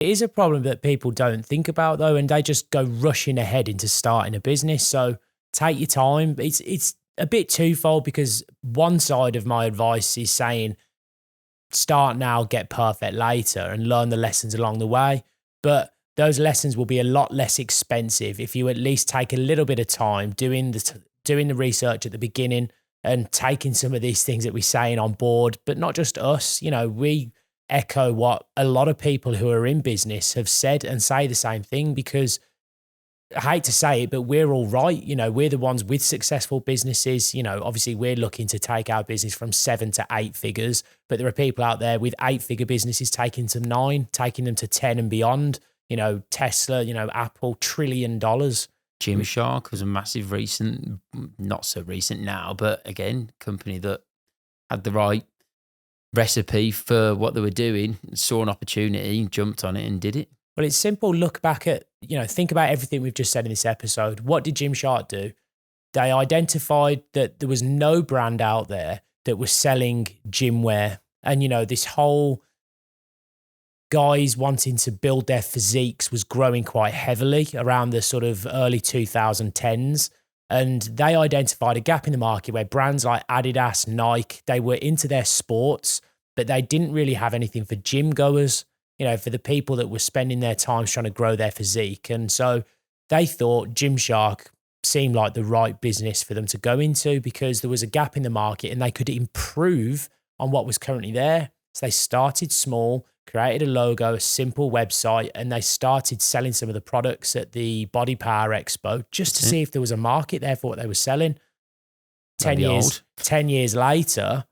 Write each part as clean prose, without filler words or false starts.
It is a problem that people don't think about though, and they just go rushing ahead into starting a business. So take your time. It's a bit twofold because one side of my advice is saying start now, get perfect later, and learn the lessons along the way. But those lessons will be a lot less expensive if you at least take a little bit of time doing the research at the beginning and taking some of these things that we're saying on board. But not just us, we echo what a lot of people who are in business have said and say the same thing, because I hate to say it, but we're all right. We're the ones with successful businesses. Obviously we're looking to take our business from 7 to 8 figures, but there are people out there with 8-figure businesses taking to 9, taking them to 10 and beyond. Tesla, Apple, $1 trillion. Gymshark was a massive recent, not so recent now, but again, company that had the right recipe for what they were doing, saw an opportunity, jumped on it and did it. Well, it's simple. Look back at, think about everything we've just said in this episode. What did Gymshark do? They identified that there was no brand out there that was selling gym wear. And, this whole guys wanting to build their physiques was growing quite heavily around the sort of early 2010s. And they identified a gap in the market where brands like Adidas, Nike, they were into their sports, but they didn't really have anything for gym goers, for the people that were spending their time trying to grow their physique. And so they thought Gymshark seemed like the right business for them to go into because there was a gap in the market and they could improve on what was currently there. So they started small, created a logo, a simple website, and they started selling some of the products at the Body Power Expo just to see if there was a market there for what they were selling. 10 years later,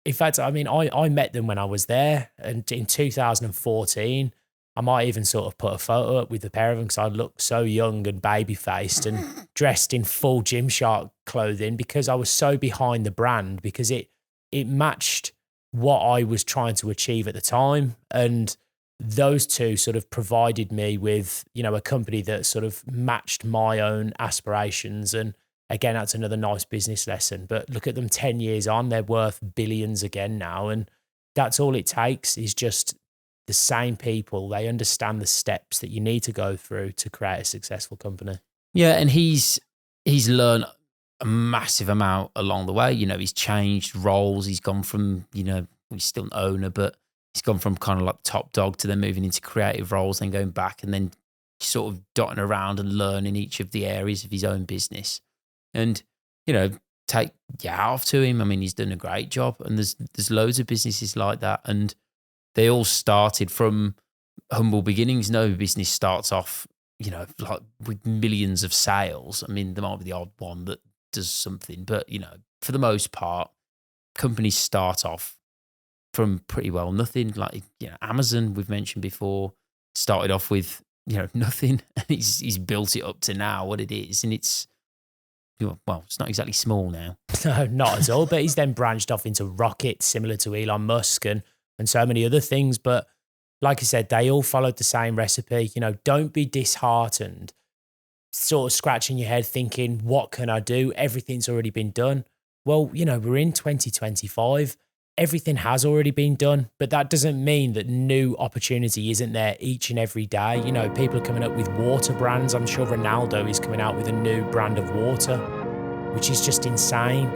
in fact, I met them when I was there, and in 2014, I might even sort of put a photo up with the pair of them because I looked so young and baby-faced and dressed in full Gymshark clothing because I was so behind the brand because it matched what I was trying to achieve at the time. And those two sort of provided me with, a company that sort of matched my own aspirations. And again, that's another nice business lesson. But look at them 10 years on, they're worth billions again now. And that's all it takes is just the same people. They understand the steps that you need to go through to create a successful company. Yeah, and he's learned a massive amount along the way. He's changed roles. He's gone from, he's still an owner, but he's gone from kind of like top dog to then moving into creative roles, then going back and then sort of dotting around and learning each of the areas of his own business. And, take your hat off to him. He's done a great job. And there's loads of businesses like that. And they all started from humble beginnings. No business starts off, like with millions of sales. There might be the odd one that does something, but for the most part, companies start off from pretty well nothing. Like Amazon, we've mentioned before, started off with nothing, and he's built it up to now what it is, and it's not exactly small now. No, not at all. But he's then branched off into rockets, similar to Elon Musk, and so many other things. But like I said, they all followed the same recipe. Don't be disheartened, sort of scratching your head thinking, what can I do? Everything's already been done. Well, we're in 2025. Everything has already been done, but that doesn't mean that new opportunity isn't there each and every day. People are coming up with water brands. I'm sure Ronaldo is coming out with a new brand of water, which is just insane.